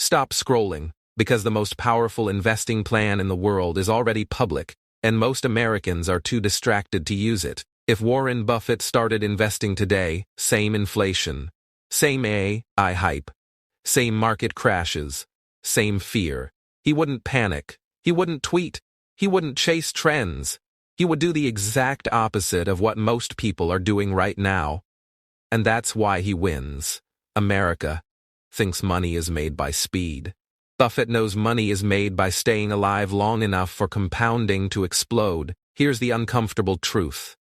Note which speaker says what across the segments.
Speaker 1: Stop scrolling, because the most powerful investing plan in the world is already public, and most Americans are too distracted to use it. If Warren Buffett started investing today, same inflation, same AI hype, same market crashes, same fear. He wouldn't panic. He wouldn't tweet. He wouldn't chase trends. He would do the exact opposite of what most people are doing right now. And that's why he wins. America thinks money is made by speed. Buffett knows money is made by staying alive long enough for compounding to explode. Here's the uncomfortable truth.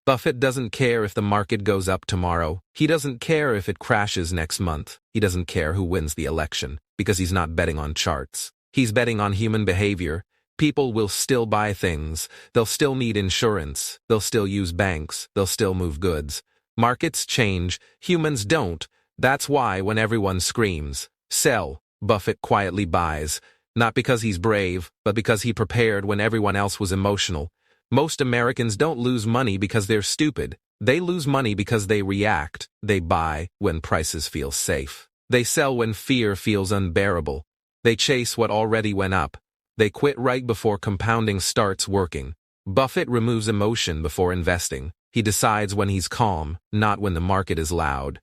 Speaker 1: Buffett doesn't care if the market goes up tomorrow. He doesn't care if it crashes next month. He doesn't care who wins the election, because he's not betting on charts. He's betting on human behavior. People will still buy things. They'll still need insurance. They'll still use banks. They'll still move goods. Markets change. Humans don't. That's why when everyone screams, "Sell," Buffett quietly buys. Not because he's brave, but because he prepared when everyone else was emotional. Most Americans don't lose money because they're stupid. They lose money because they react. They buy when prices feel safe. They sell when fear feels unbearable. They chase what already went up. They quit right before compounding starts working. Buffett removes emotion before investing. He decides when he's calm, not when the market is loud.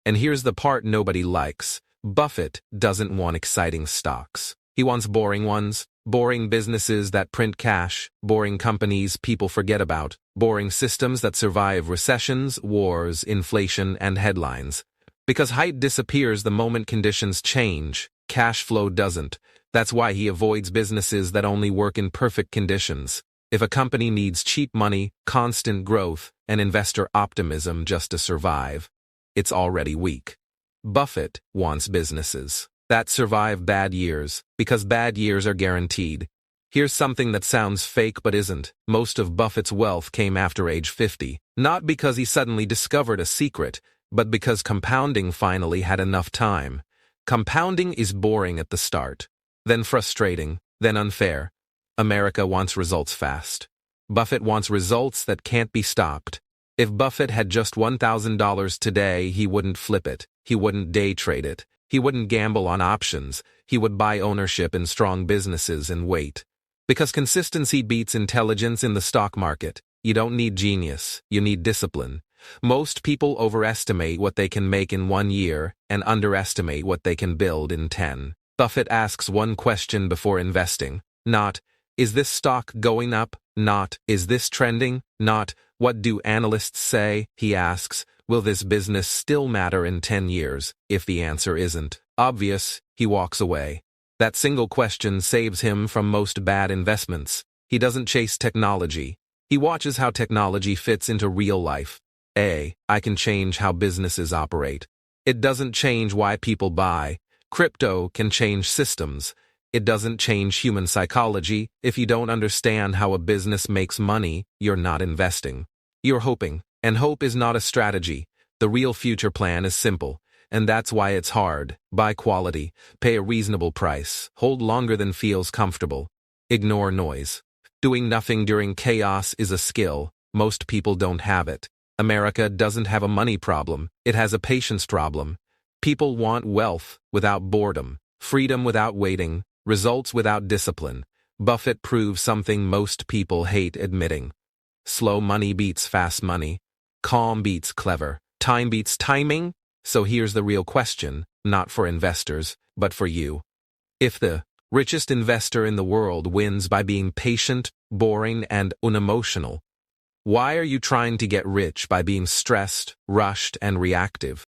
Speaker 1: And here's the part nobody likes. Buffett doesn't want exciting stocks. He wants boring ones. Boring businesses that print cash, boring companies people forget about, boring systems that survive recessions, wars, inflation, and headlines. Because hype disappears the moment conditions change, cash flow doesn't. That's why he avoids businesses that only work in perfect conditions. If a company needs cheap money, constant growth, and investor optimism just to survive, it's already weak. Buffett wants businesses that survive bad years, because bad years are guaranteed. Here's something that sounds fake but isn't. Most of Buffett's wealth came after age 50, not because he suddenly discovered a secret, but because compounding finally had enough time. Compounding is boring at the start, then frustrating, then unfair. America wants results fast. Buffett wants results that can't be stopped. If Buffett had just $1,000 today, he wouldn't flip it. He wouldn't day trade it. He wouldn't gamble on options. He would buy ownership in strong businesses and wait. Because consistency beats intelligence in the stock market. You don't need genius. You need discipline. Most people overestimate what they can make in 1 year and underestimate what they can build in 10. Buffett asks one question before investing. Not, is this stock going up? Not, is this trending? Not, what do analysts say? He asks, will this business still matter in 10 years? If the answer isn't obvious, he walks away. That single question saves him from most bad investments. He doesn't chase technology. He watches how technology fits into real life. I can change how businesses operate. It doesn't change why people buy. Crypto can change systems. It doesn't change human psychology. If you don't understand how a business makes money, you're not investing. You're hoping. And hope is not a strategy. The real future plan is simple. And that's why it's hard. Buy quality. Pay a reasonable price. Hold longer than feels comfortable. Ignore noise. Doing nothing during chaos is a skill. Most people don't have it. America doesn't have a money problem. It has a patience problem. People want wealth without boredom, freedom without waiting, results without discipline. Buffett proves something most people hate admitting. Slow money beats fast money. Calm beats clever. Time beats timing. So here's the real question, not for investors, but for you. If the richest investor in the world wins by being patient, boring, and unemotional, why are you trying to get rich by being stressed, rushed, and reactive?